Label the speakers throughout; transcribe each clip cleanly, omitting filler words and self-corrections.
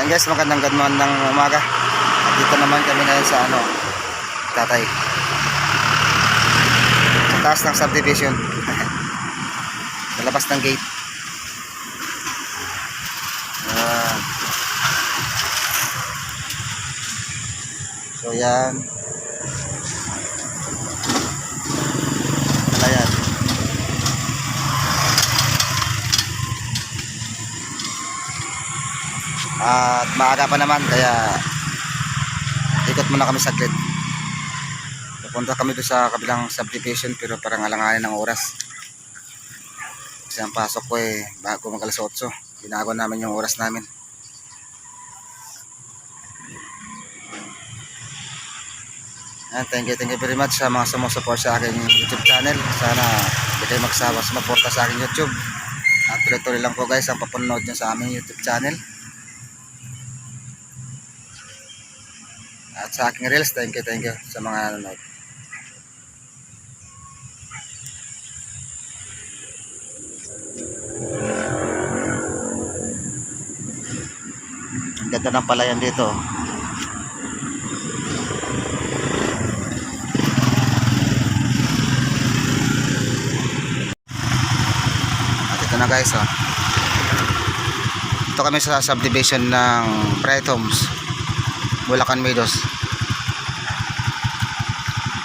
Speaker 1: Ayan guys, magandang umaga. At dito naman kami ngayon sa tatay. Sa taas ng subdivision. Sa labas ng gate. Ayan. So yan. Ayan. At maaga pa naman kaya ikot muna kami saglit. Pupunta kami doon sa kabilang subdivision pero parang alanganin ng oras. Kasi ang pasok ko bago mag alas 8. Binago namin yung oras namin. And thank you very much sa mga sumusupport sa aking YouTube channel. Sana hindi kayo magsawa sumuporta sa aking YouTube. At tuloy-tuloy lang po guys ang papunod nyo sa aming YouTube channel. At sa aking reels, thank you sa mga nanonood. Ang ganda ng palayan dito. At ito na guys, ito kami sa subdivision ng Bright Homes, Bulacan Meadows.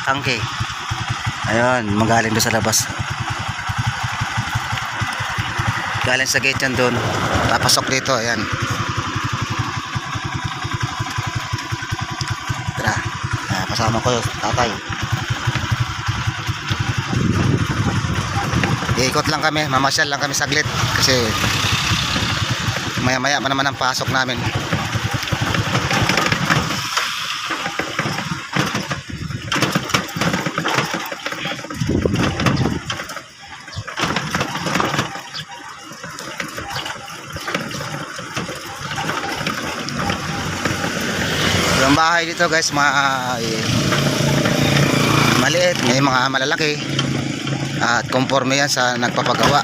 Speaker 1: Tangke. Ayun, magaling doon sa labas. Galing sa gate yan doon. Papasok dito, ayan. Tara. Kasama ko yung tatay. Iikot lang kami, mamasyal lang kami saglit. Kasi maya-maya pa naman ang pasok namin. Yung bahay dito guys, maliit, may mga malalaki at conforme yan sa nagpapagawa.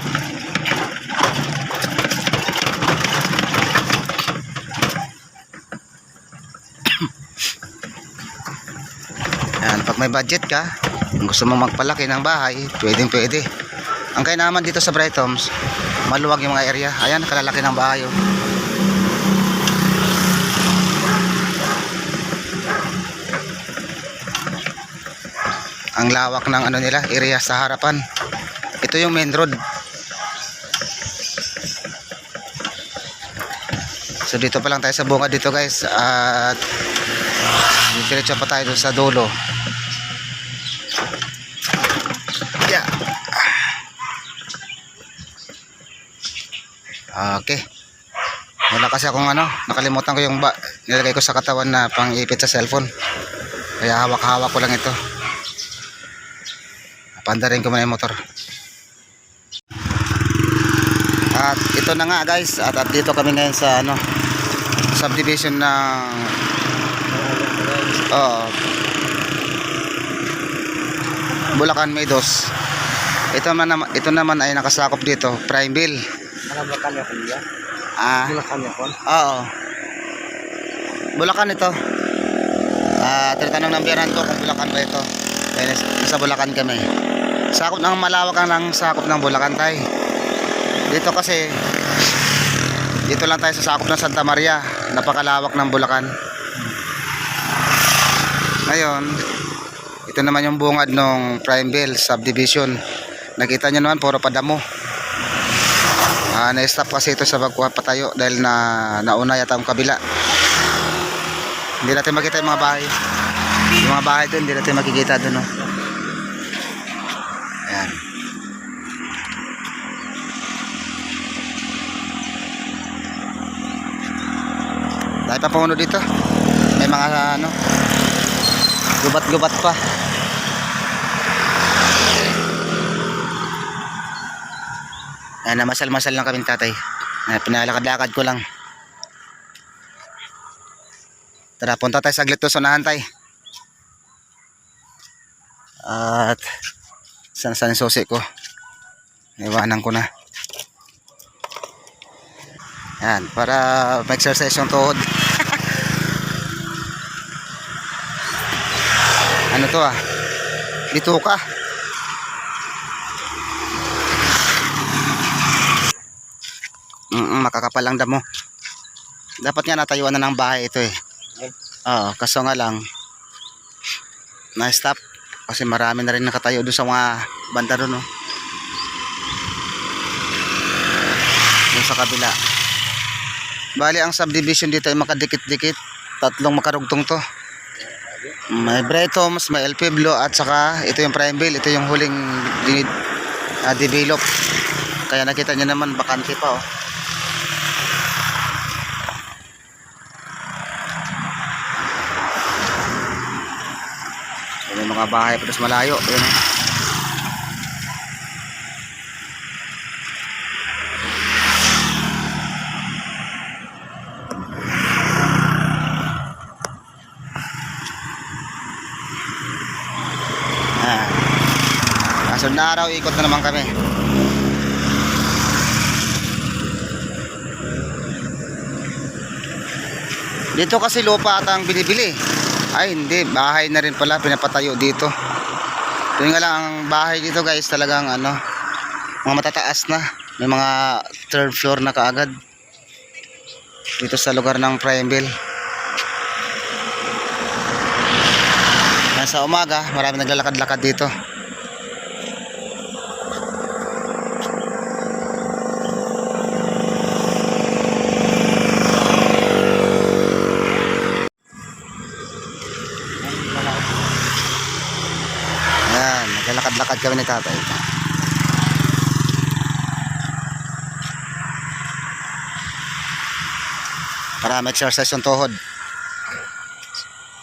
Speaker 1: Yan, pag may budget ka, kung gusto mo magpalaki ng bahay, pwede. Ang kaya naman dito sa Bright Homes, maluwag yung mga area. Ayan, kalalaki ng bahay Ang lawak ng nila, area sa harapan. Ito yung main road. So dito pa lang tayo sa bungad dito guys. At diretso pa tayo doon sa dulo. Yeah. Okay. Wala kasi akong nakalimutan ko yung nilagay ko sa katawan na pang-ipit sa cellphone. Kaya hawak-hawak ko lang ito. Pandarin ko muna yung motor. At ito na nga guys, at dito kami ngayon sa subdivision ng Bulacan Meadows. Ito naman ay nakasakop dito, Primeville.
Speaker 2: Bulacan niya kuya? Bulacan niya kon?
Speaker 1: Oo. Bulacan ito. Tinatanong ng biyanan ko kung Bulacan ba ito. Kaya nasa Bulacan kami. Sakop ng malawak ang sakop ng Bulacan tayo. Dito kasi dito lang tayo sa sakop ng Santa Maria. Napakalawak ng Bulacan. Ngayon, ito naman yung bungad ng Primeville subdivision. Nakita nyo naman, puro padamo. Na-stop kasi ito sa pagpapatayo dahil nauna yata ang kabila. Hindi natin makita yung mga bahay. Yung mga bahay doon, hindi natin makikita doon. Ayan. Dahil pa puno dito. May mga gubat-gubat pa. Ayan, masal-masal lang kami tatay. Pinalakad-lakad ko lang. Tara, punta tayo saglit to sa unahan tayo. At saan yung susi ko, iwanan ko na. Yan, para ma-exercise yung tuhod. Ano to ah? Bituka. Makakapal lang damo. Dapat nga natayuan na ng bahay ito eh. Oo, kaso nga lang na-stop kasi marami na rin nakatayo doon sa mga banda doon, no? Doon sa kabila. Bali ang subdivision dito ay makadikit-dikit. 3 makarugtong to. May Bretoms, may El Pueblo at saka ito yung Primeville. Ito yung huling develop. Kaya nakita nyo naman bakante pa, oh. May mga bahay pa sa malayo. Yun, oh. Kasunod na araw, ikot na naman kami. Dito kasi lupa at ang binibili. Ay hindi, bahay na rin pala pinapatayo dito. Yun nga lang ang bahay dito guys, talagang ano, mga matataas na. May mga 3rd floor na kaagad. Dito sa lugar ng Primeville. Sa umaga, marami naglalakad-lakad dito. Ayan, naglalakad-lakad kami ni tatay. Para ma-exercise yung tuhod.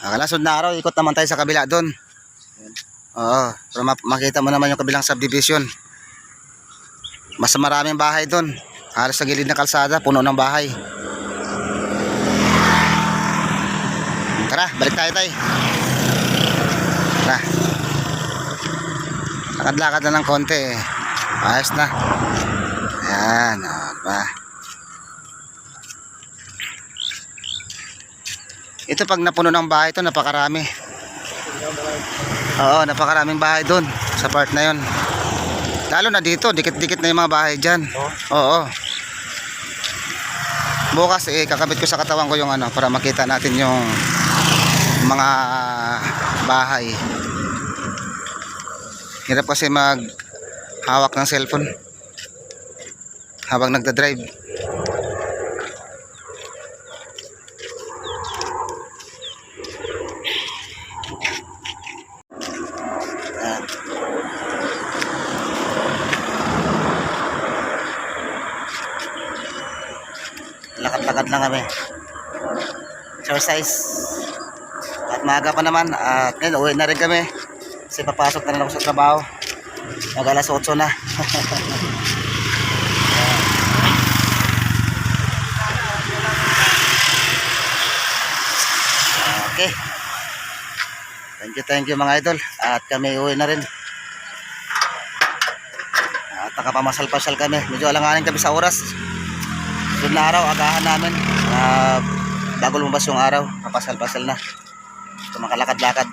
Speaker 1: Kalasod na araw, ikot naman tayo sa kabila doon. Oo, para makita mo naman yung kabilang subdivision. Mas maraming bahay doon. Halos sa gilid na kalsada, puno ng bahay. Tara, balik tayo tayo. Tara. Lakad-lakad na ng konti eh. Ayos na. Ayan, ba. Ito pag napuno ng bahay ito, napakarami. Oo, napakaraming bahay doon sa part na yon. Lalo na dito, dikit-dikit na yung mga bahay dyan. Oo. Bukas kakabit ko sa katawan ko yung ano, para makita natin yung mga bahay. Hirap kasi mag hawak ng cellphone habang nagda-drive. Lakad-lakad lang kami, exercise, at maaga pa naman. At ngayon uwi na rin kami kasi papasok na rin ako sa trabaho. Mag alas 8 na. Okay, thank you mga idol, at kami uwi na rin. At nakapamasal-pasal kami, medyo alanganin kami sa oras. Doon na araw, agahan namin bago lumabas yung araw, kapasal-pasal na. So, makalakad-lakad.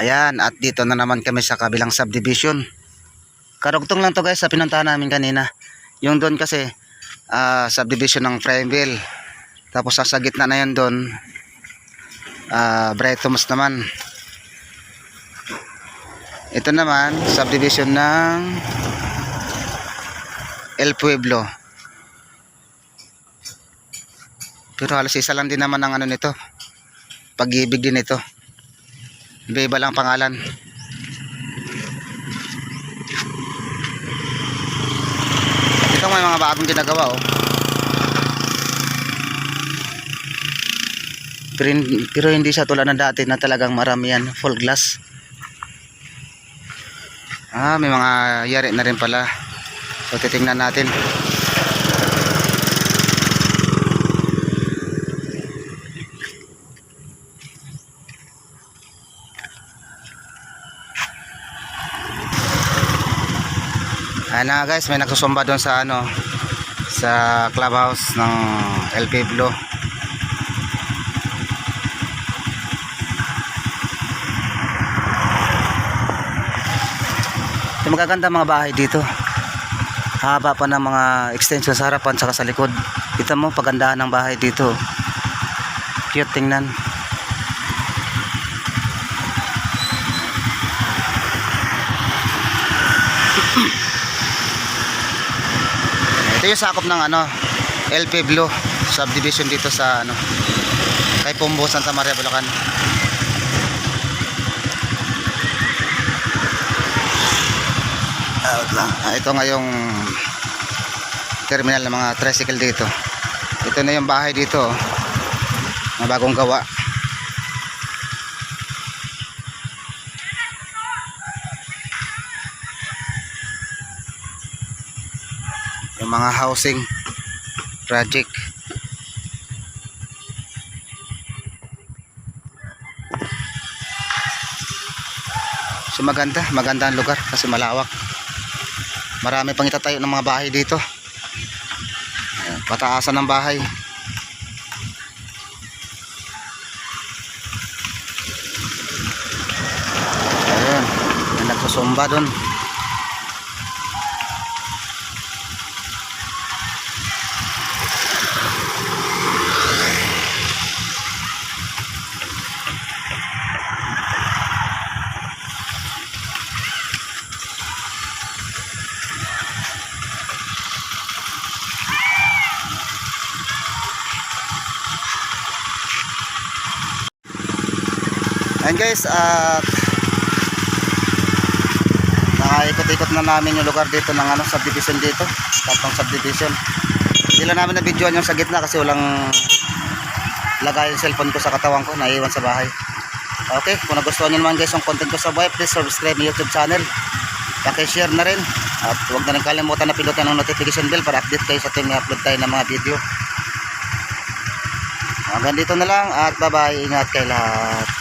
Speaker 1: Ayan, at dito na naman kami sa kabilang subdivision. Karugtong lang to guys sa pinuntahan namin kanina. Yung doon kasi subdivision ng Primeville. Tapos sa gitna na yun doon, Bretoms naman. Ito naman subdivision ng El Pueblo. Pero halos isa lang din naman ang ano nito, Pag-ibig din ito. Iba-iba lang pangalan. Ito may mga bagong ginagawa, oh. Pero hindi siya tulad ng dati na talagang maramihan, full glass. May mga yari na rin pala. So titingnan natin. Na guys, may nagsusumba doon sa ano, sa clubhouse ng El Pueblo. Yung magaganda mga bahay dito. Haba pa ng mga extension sa harapan saka sa likod. Kita mo pagandahan ng bahay dito. Cute tingnan. Ito yung sakop ng ano, El Pueblo subdivision dito sa ano, kay Pombo, Santa Maria, Bulacan. Ito nga yung terminal ng mga tricycle dito. Ito na yung bahay dito, na bagong gawa. Yung mga housing project. So maganda ang lugar kasi malawak. Marami pang itatayo ng mga bahay dito. Ayan, pataasan ng bahay. Ayan, may nagsusumba dun. Ayan guys, at nakaikot-ikot na namin yung lugar dito ng ano, subdivision dito, tatlong subdivision. Hindi lang namin na-videoan yung sa gitna kasi walang lagay yung cellphone ko sa katawan ko, naiiwan sa bahay. Okay, kung nagustuhan nyo naman guys yung content ko sa buhay, please subscribe my YouTube channel, paki-share na rin, at huwag na rin kalimutan na pinutin ng notification bell para update kayo sa tuwing may upload tayo ng mga video. Hanggang dito na lang at bye bye, ingat kayo lahat.